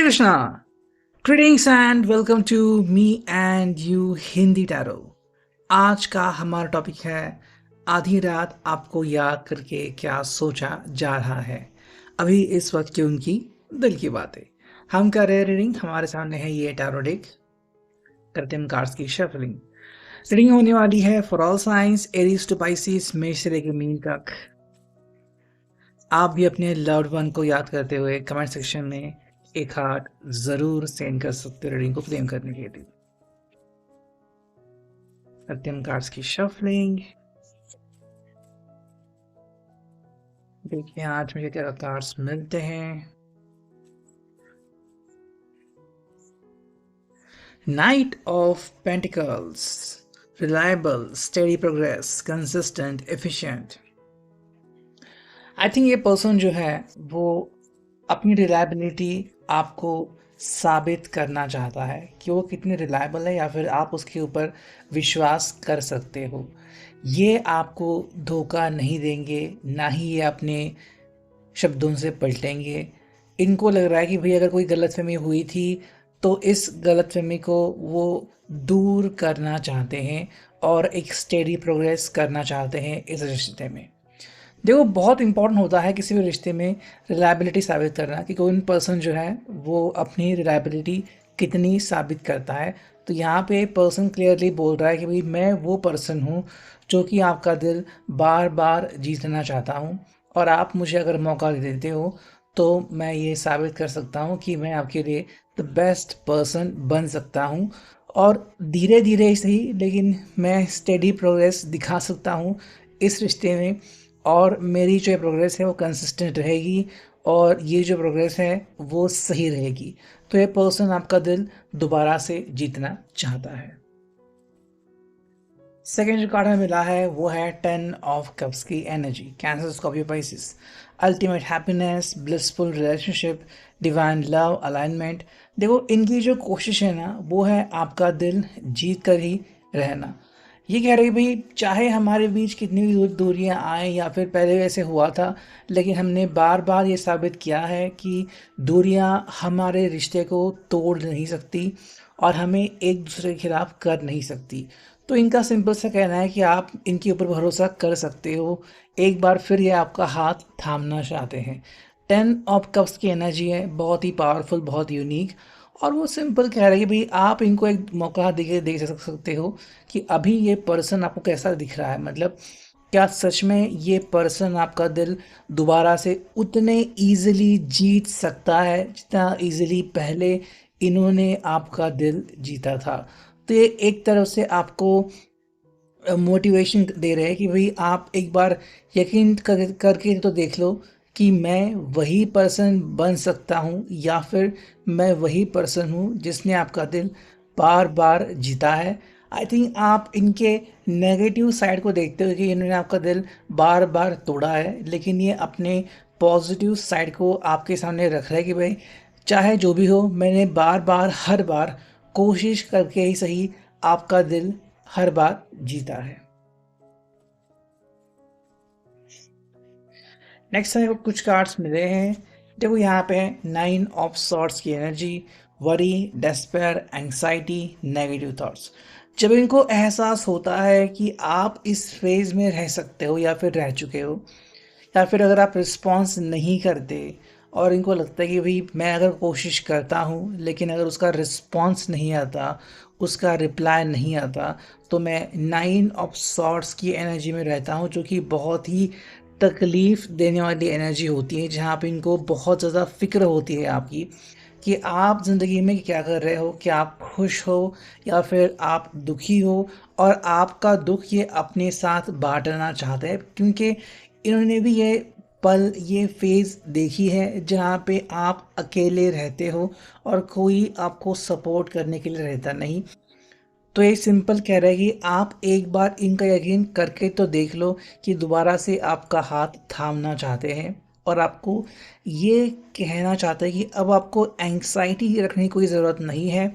Krishna. Greetings and welcome to me and you Hindi tarot. आज का हमारा टॉपिक है आधी रात आपको याद करके क्या सोचा जा रहा है अभी इस वक्त की उनकी दिल की बातें। हम कर रहे हैं रीडिंग। हमारे सामने है ये टैरो डेक। करते हैं हम कार्ड्स की शफलिंग। रीडिंग होने वाली है for all signs Aries to Pisces, मेष से लेकर मीन तक। आप भी अपने लव्ड वन को याद करते हुए कमेंट सेक्शन में एक हार्ट जरूर सेंड कर सकते हो रीडिंग को क्लेम करने के लिए। करते हैं कार्ड्स की शफलिंग। देखिए आज मुझे क्या कार्ड्स मिलते हैं। Night of pentacles, reliable, steady progress, consistent, efficient. I think ये पर्सन जो है वो अपनी रिलायबिलिटी आपको साबित करना चाहता है कि वो कितने रिलायबल है या फिर आप उसके ऊपर विश्वास कर सकते हो। ये आपको धोखा नहीं देंगे, ना ही ये अपने शब्दों से पलटेंगे। इनको लग रहा है कि भाई अगर कोई गलतफहमी हुई थी तो इस गलतफहमी को वो दूर करना चाहते हैं और एक स्टेडी प्रोग्रेस करना चाहते हैं इस रिश्ते में। देखो बहुत इंपॉर्टेंट होता है किसी भी रिश्ते में रिलायबिलिटी साबित करना कि कोई पर्सन जो है वो अपनी रिलायबिलिटी कितनी साबित करता है। तो यहाँ पे पर्सन क्लियरली बोल रहा है कि भाई मैं वो पर्सन हूँ जो कि आपका दिल बार बार जीतना चाहता हूँ, और आप मुझे अगर मौका देते हो तो मैं ये साबित कर सकता हूँ कि मैं आपके लिए द बेस्ट पर्सन बन सकता हूँ। और धीरे धीरे ही सही लेकिन मैं स्टेडी प्रोग्रेस दिखा सकता हूँ इस रिश्ते में, और मेरी जो प्रोग्रेस है वो कंसिस्टेंट रहेगी और ये जो प्रोग्रेस है वो सही रहेगी। तो ये पर्सन आपका दिल दोबारा से जीतना चाहता है। सेकेंड जो कार्ड हमें मिला है वो है 10 ऑफ कप्स की energy, cancer, Scorpio, Pisces. Ultimate happiness, blissful relationship, divine love, alignment. देखो इनकी जो कोशिश है ना वो है आपका दिल जीत कर ही रहना। ये कह रही भाई चाहे हमारे बीच कितनी भी दूरियां आए या फिर पहले ऐसे हुआ था, लेकिन हमने बार बार ये साबित किया है कि दूरियां हमारे रिश्ते को तोड़ नहीं सकती और हमें एक दूसरे के खिलाफ कर नहीं सकती। तो इनका सिंपल सा कहना है कि आप इनके ऊपर भरोसा कर सकते हो। एक बार फिर ये आपका हाथ थामना चाहते हैं। 10 ऑफ कप्स की एनर्जी है, बहुत ही पावरफुल, बहुत यूनिक। और वो सिंपल कह रहे हैं कि भाई आप इनको एक मौका दे सकते हो कि अभी ये पर्सन आपको कैसा दिख रहा है। मतलब क्या सच में ये पर्सन आपका दिल दोबारा से उतने इजीली जीत सकता है जितना इजीली पहले इन्होंने आपका दिल जीता था। तो ये एक तरफ से आपको मोटिवेशन दे रहे हैं कि भाई आप एक बार यकीन करके तो देख लो कि मैं वही पर्सन बन सकता हूँ या फिर मैं वही पर्सन हूँ जिसने आपका दिल बार बार जीता है। आई थिंक आप इनके नेगेटिव साइड को देखते हो कि इन्होंने आपका दिल बार बार तोड़ा है, लेकिन ये अपने पॉजिटिव साइड को आपके सामने रख रहा है कि भाई चाहे जो भी हो मैंने बार बार हर बार कोशिश करके ही सही आपका दिल हर बार जीता है। नेक्स्ट मेरे को कुछ कार्ड्स मिले हैं। देखो यहाँ पे है 9 ऑफ सॉर्ड्स की energy, worry, despair, anxiety, negative thoughts. जब इनको एहसास होता है कि आप इस फेज में रह सकते हो या फिर रह चुके हो, या फिर अगर आप रिस्पॉन्स नहीं करते और इनको लगता है कि भाई मैं अगर कोशिश करता हूँ लेकिन अगर उसका रिस्पॉन्स नहीं आता, उसका रिप्लाई नहीं आता, तो मैं 9 ऑफ सॉर्ड्स की एनर्जी में रहता हूँ जो कि बहुत ही तकलीफ़ देने वाली एनर्जी होती है, जहाँ पे इनको बहुत ज़्यादा फ़िक्र होती है आपकी कि आप ज़िंदगी में क्या कर रहे हो, क्या आप खुश हो या फिर आप दुखी हो, और आपका दुख ये अपने साथ बांटना चाहते हैं क्योंकि इन्होंने भी ये पल, ये फेज़ देखी है जहाँ पे आप अकेले रहते हो और कोई आपको सपोर्ट करने के लिए रहता नहीं। तो ये सिंपल कह रहा है कि आप एक बार इनका यकीन करके तो देख लो कि दोबारा से आपका हाथ थामना चाहते हैं और आपको ये कहना चाहते हैं कि अब आपको एंग्जाइटी रखने की कोई ज़रूरत नहीं है।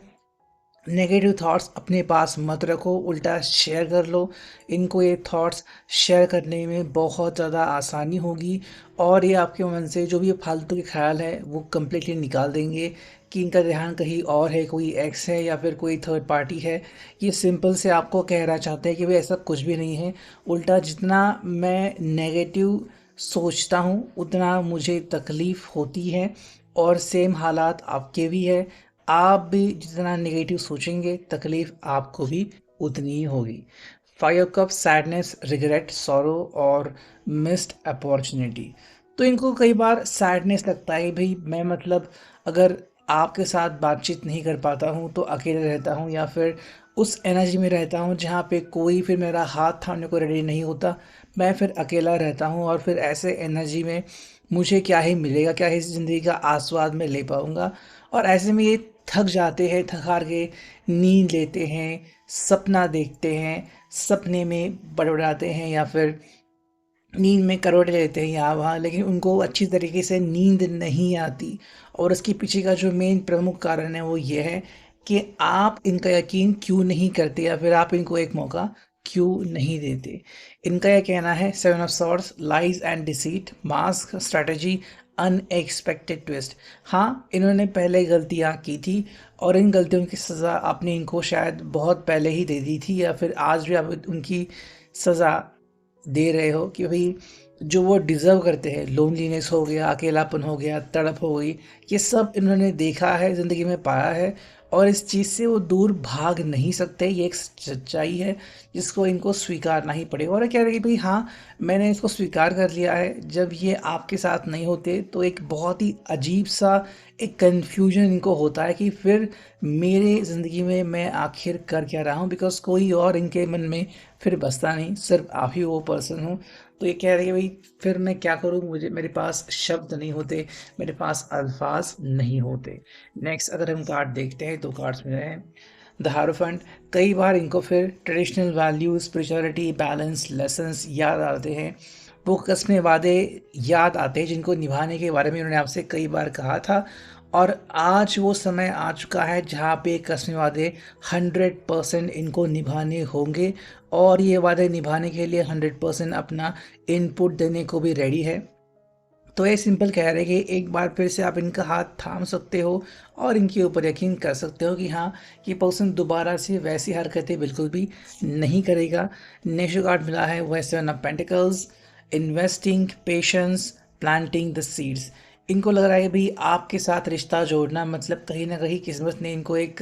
नेगेटिव थॉट्स अपने पास मत रखो, उल्टा शेयर कर लो। इनको ये थॉट्स शेयर करने में बहुत ज़्यादा आसानी होगी और ये आपके मन से जो भी फालतू के ख्याल है वो कम्प्लीटली निकाल देंगे कि इनका ध्यान कहीं और है, कोई एक्स है या फिर कोई थर्ड पार्टी है। ये सिंपल से आपको कहना चाहते हैं कि भाई ऐसा कुछ भी नहीं है। उल्टा जितना मैं नेगेटिव सोचता हूँ उतना मुझे तकलीफ़ होती है, और सेम हालात आपके भी है। आप भी जितना नेगेटिव सोचेंगे तकलीफ़ आपको भी उतनी ही होगी। 5 कप सैडनेस, रिग्रेट, सॉरो और मिस्ड अपॉर्चुनिटी। तो इनको कई बार सैडनेस लगता है भाई, मैं मतलब अगर आपके साथ बातचीत नहीं कर पाता हूँ तो अकेले रहता हूँ, या फिर उस एनर्जी में रहता हूँ जहाँ पे कोई फिर मेरा हाथ थामने को रेडी नहीं होता, मैं फिर अकेला रहता हूँ। और फिर ऐसे एनर्जी में मुझे क्या ही मिलेगा, क्या ही ज़िंदगी का आस्वाद में ले पाऊँगा। और ऐसे में ये थक जाते हैं, थक हार के नींद लेते हैं, सपना देखते हैं, सपने में बड़बड़ाते हैं या फिर नींद में करवट लेते हैं यहाँ वहाँ, लेकिन उनको अच्छी तरीके से नींद नहीं आती। और उसके पीछे का जो मेन प्रमुख कारण है वो ये है कि आप इनका यकीन क्यों नहीं करते, या फिर आप इनको एक मौका क्यों नहीं देते। इनका यह कहना है 7 of swords, lies and deceit, mask, strategy, unexpected twist. हाँ, इन्होंने पहले गलतियाँ की थी और इन गलतियों की सज़ा आपने इनको शायद बहुत पहले ही दे दी थी, या फिर आज भी आप उनकी सज़ा दे रहे हो कि भाई जो वो डिज़र्व करते हैं, लोनलीनेस हो गया, अकेलापन हो गया, तड़प हो गई, ये सब इन्होंने देखा है, ज़िंदगी में पाया है, और इस चीज़ से वो दूर भाग नहीं सकते। ये एक सच्चाई है जिसको इनको स्वीकारना ही पड़ेगा। और ये कह रहे हैं कि भाई हाँ, मैंने इसको स्वीकार कर लिया है। जब ये आपके साथ नहीं होते तो एक बहुत ही अजीब सा एक कन्फ्यूजन इनको होता है कि फिर मेरे ज़िंदगी में मैं आखिर कर क्या रहा हूँ, बिकॉज़ कोई और इनके मन में फिर बसता नहीं, सिर्फ आप ही वो पर्सन हो। तो ये कह रहे हैं भाई फिर मैं क्या करूँ, मुझे मेरे पास शब्द नहीं होते, मेरे पास अल्फाज नहीं होते। नेक्स्ट अगर हम कार्ड देखते हैं, दो कार्ड्स मिले हैं। द हारोफेंट। कई बार इनको फिर traditional values, spirituality, balance, lessons याद आते हैं। वो कस्में वादे याद आते हैं जिनको निभाने के बारे में उन्होंने आपसे कई बार कहा था, और आज वो समय आ चुका है जहाँ पे कस्में वादे 100% इनको निभाने होंगे, और ये वादे निभाने के लिए 100% अपना इनपुट देने को भी रेडी है। तो ये सिंपल कह रहे हैं कि एक बार फिर से आप इनका हाथ थाम सकते हो और इनके ऊपर यकीन कर सकते हो कि हाँ, ये पर्सन दोबारा से वैसी हरकतें बिल्कुल भी नहीं करेगा। नेक्स्ट कार्ड मिला है वो है 7 of pentacles, investing, patience, planting the seeds. इनको लग रहा है भाई आपके साथ रिश्ता जोड़ना मतलब कहीं ना कहीं किस्मत ने इनको एक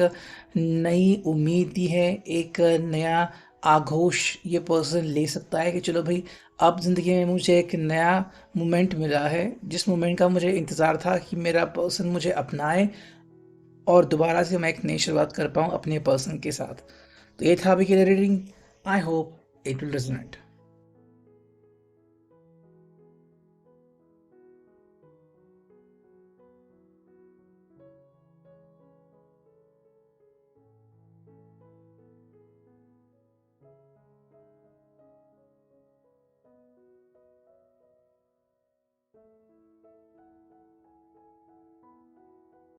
नई उम्मीद दी है, एक नया आघोष ये पर्सन ले सकता है कि चलो भाई अब ज़िंदगी में मुझे एक नया मोमेंट मिला है, जिस मोमेंट का मुझे इंतज़ार था कि मेरा पर्सन मुझे अपनाए और दोबारा से मैं एक नई शुरुआत कर पाऊँ अपने पर्सन के साथ। तो ये था अभी की reading. I hope it will resonate.